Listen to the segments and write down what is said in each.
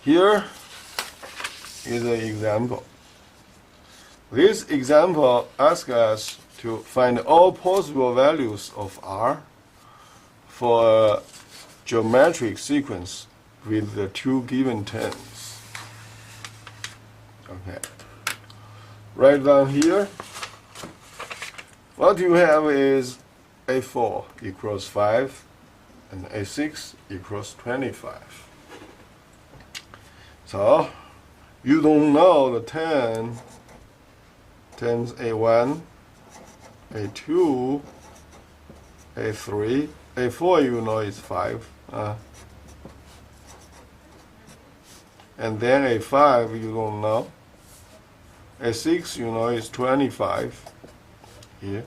Here is an example. This example asks us to find all possible values of R for a geometric sequence with the two given terms. Okay. Right down here, what you have is A4 equals 5 and A6 equals 25. So you don't know the terms A1, A2, A3, A4 you know is 5. And then A5 you don't know. A6 you know is 25 here.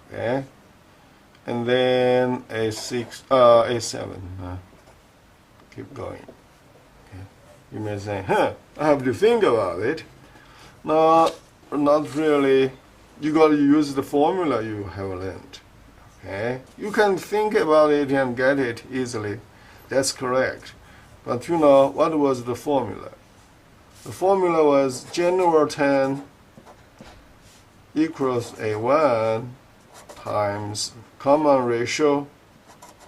Okay. And then A7. Keep going. Okay. You may say, I have to think about it. No, not really. You got to use the formula you have learned. Okay? You can think about it and get it easily. That's correct. But you know, what was the formula? The formula was general term equals A1 times common ratio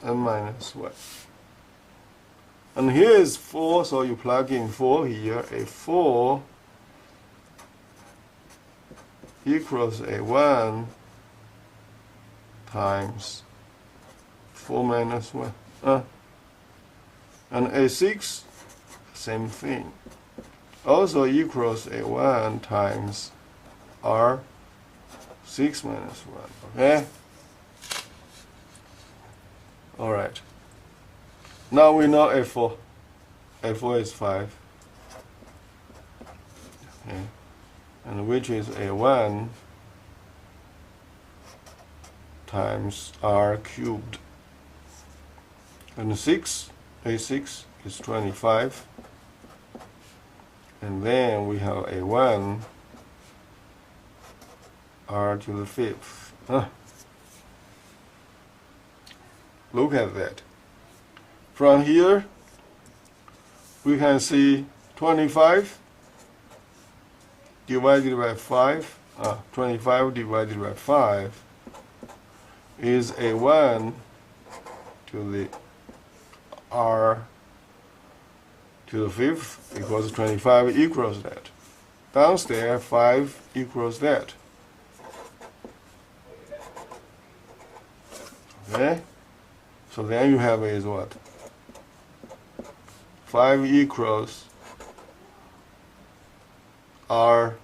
n minus 1. And here is 4, so you plug in 4 here. A4 equals A1 times 4 minus 1. And A6, same thing. Also equals A1 times R 6 minus 1. Okay? Alright. Now we know A4. A4 is 5. Okay. And which is A1 times R cubed. And A6 is 25. And then we have A1 R to the 5th. Look at that. From here, we can see 25 divided by 5. 25 divided by 5 is A1 to the R to the 5th equals 25 equals that. Downstairs, 5 equals that. Okay? So then you have is what? 5 equals R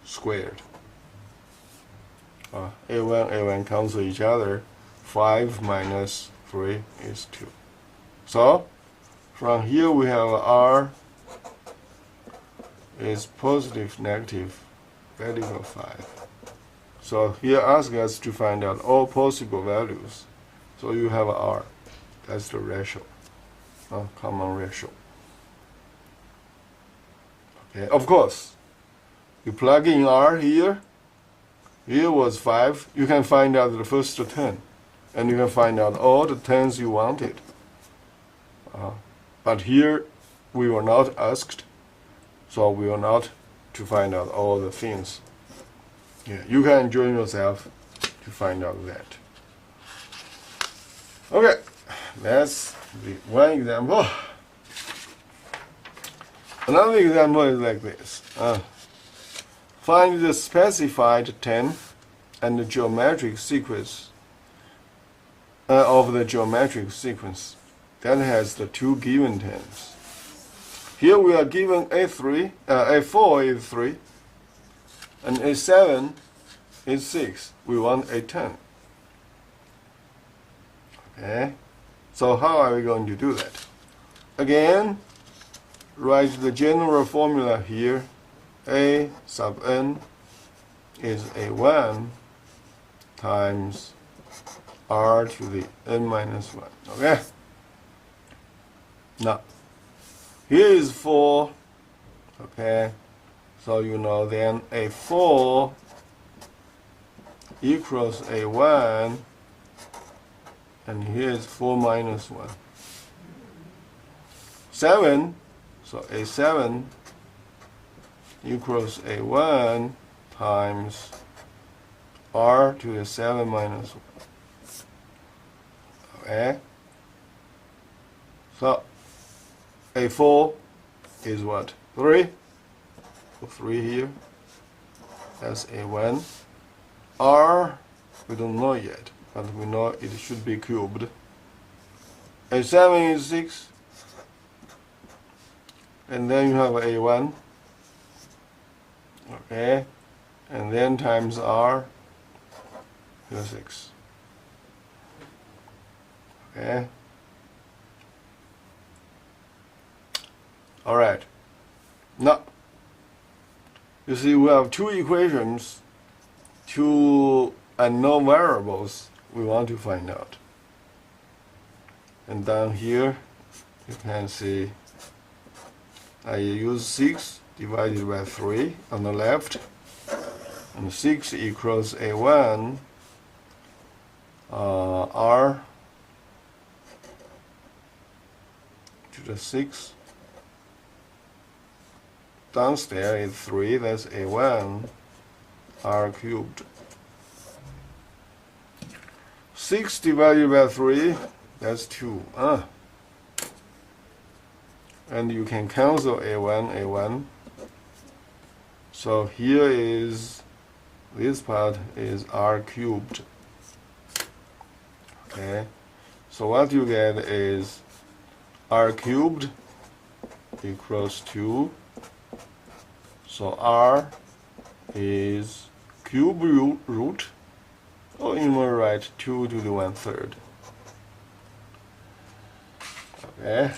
squared. A1 cancel each other. 5 minus 3 is 2. So from here we have R is positive, negative, radical 5. So here asks us to find out all possible values. So you have R. That's the ratio, common ratio. Okay, of course, you plug in R here. Here was 5. You can find out the first 10. And you can find out all the 10s you wanted. But here we were not asked, so we are not to find out all the things. Yeah, you can join yourself to find out that. Okay, that's the one example. Another example is like this. Find the specified term and the geometric sequence of the geometric sequence that has the two given terms. Here we are given A4 is 3, and A7 is 6. We want A10. Okay, so how are we going to do that? Again, write the general formula here. A sub n is A1 times R to the n minus 1. Okay? Now, here is 4. Okay? So you know then A4 equals A1, and here is 4 minus 1. 7, so A7 equals A1 times R to the 7 minus 1. Okay? So A4 is what? 3? Put 3 here. That's A1. R, we don't know yet, but we know it should be cubed. A7 is 6. And then you have A1. Okay? And then times R, here's 6. Okay? Alright. Now, you see we have two equations, two unknown variables we want to find out. And down here, you can see I use 6 divided by 3 on the left, and 6 equals A1 R to the 6. Downstairs is 3, that's A1 R cubed. 6 divided by 3, that's 2. And you can cancel A1. So here is, this part is R cubed. Okay, so what you get is R cubed equals 2. So R is cube root, or you might write 2 to the 1/3. Okay.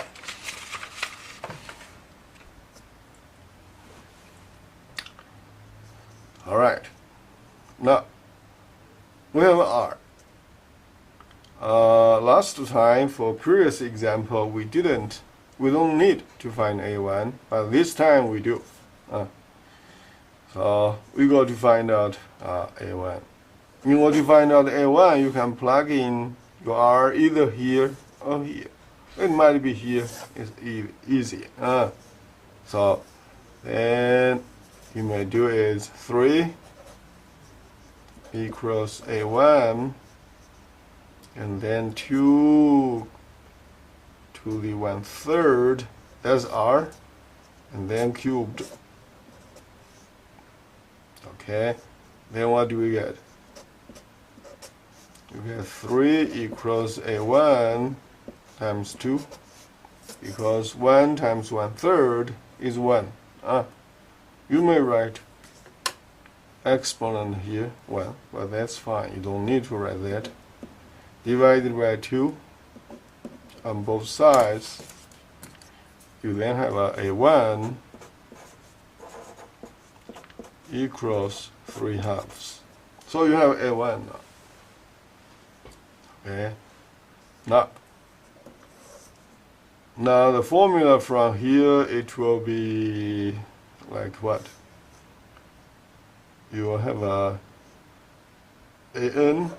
All right. Now we have R. Last time for previous example we don't need to find A1, but this time we do. So we got to find out A1. In order to find out A1, you can plug in your R either here or here. It might be here. It's easy. So then you may do is 3 equals A1, and then 2 to the 1/3, that's R, and then cubed. Okay, then what do we get? You get 3 equals A1 times 2, because 1 times 1/3 is 1. You may write exponent here, 1, but that's fine. You don't need to write that. Divided by 2 on both sides, you then have A1 equals 3/2. So you have A1 now. Okay. Now the formula from here, it will be like what? You will have AN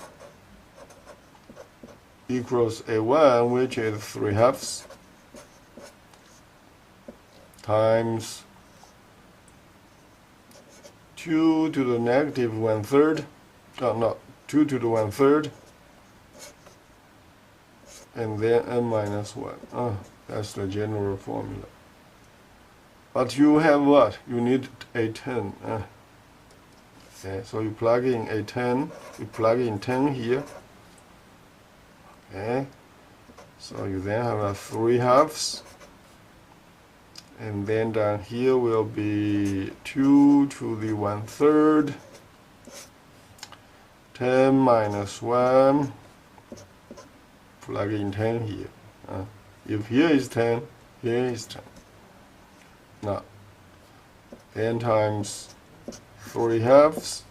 equals A1, which is 3/2, times 2 to the negative 1/3, 2 to the 1/3, and then n minus 1. That's the general formula. But you have what? You need a 10. Okay, so you plug in a 10, you plug in 10 here. Okay, so you then have a 3/2, and then down here will be 2 to the 1/3, 10 minus 1, plug in 10 here. If here is 10, here is 10. Now, 10 times 3/2,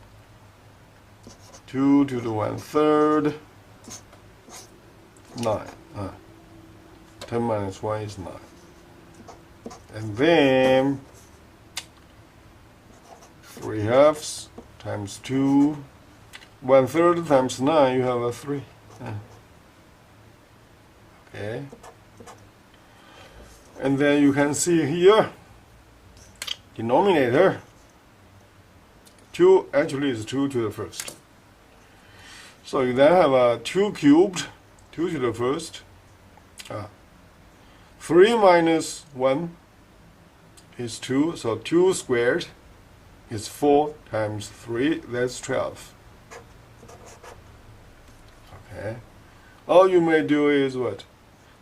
2 to the 1/3, 9. 10 minus 1 is 9. And then 3/2 times 2, 1/3 times 9, you have a 3. Okay. And then you can see here, denominator, 2 actually is 2 to the first. So you then have 2 cubed, 2 to the first. 3 minus 1 is 2, so 2 squared is 4 times 3, that's 12. Okay. All you may do is what?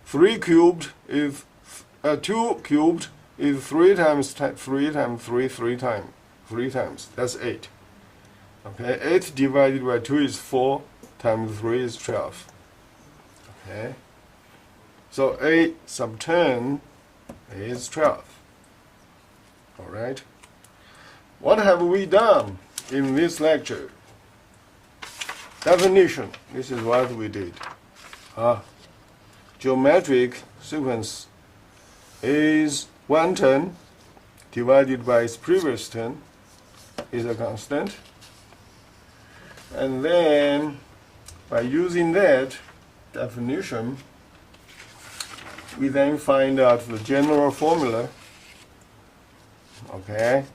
3 cubed is 2 cubed is 3 times 3 times 3, 3 times. That's 8. Okay, 8 divided by 2 is 4 times 3 is 12. Okay. So 8 sub 10 is 12. Alright. What have we done in this lecture? Definition. This is what we did. Geometric sequence is 1 term divided by its previous term is a constant. And then by using that definition, we then find out the general formula. Okay,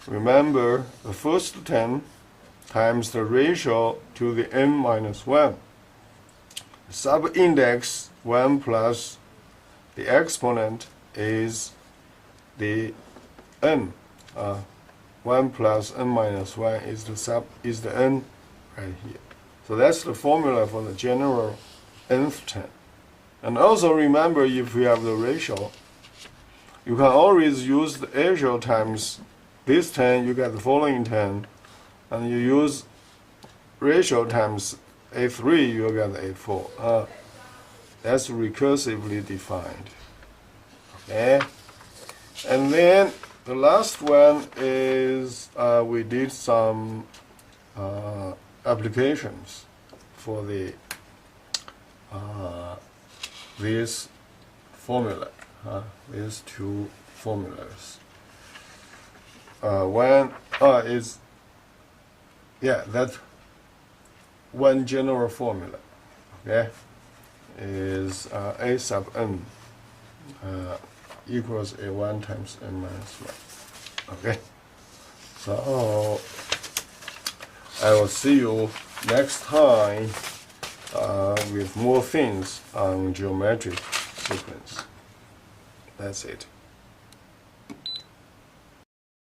remember the first term times the ratio to the n minus 1. Sub-index 1 plus the exponent is the n. 1 plus n minus 1 is the n right here. So that's the formula for the general nth term. And also remember, if you have the ratio, you can always use the ratio times this term, you get the following term, and you use ratio times A3, you get A4. That's recursively defined. Okay? And then the last one is we did some applications for the this formula, these two formulas. One is, that one general formula, okay, is A sub n equals A1 times n minus 1. Okay, so I will see you next time with more things on geometric sequence. That's it.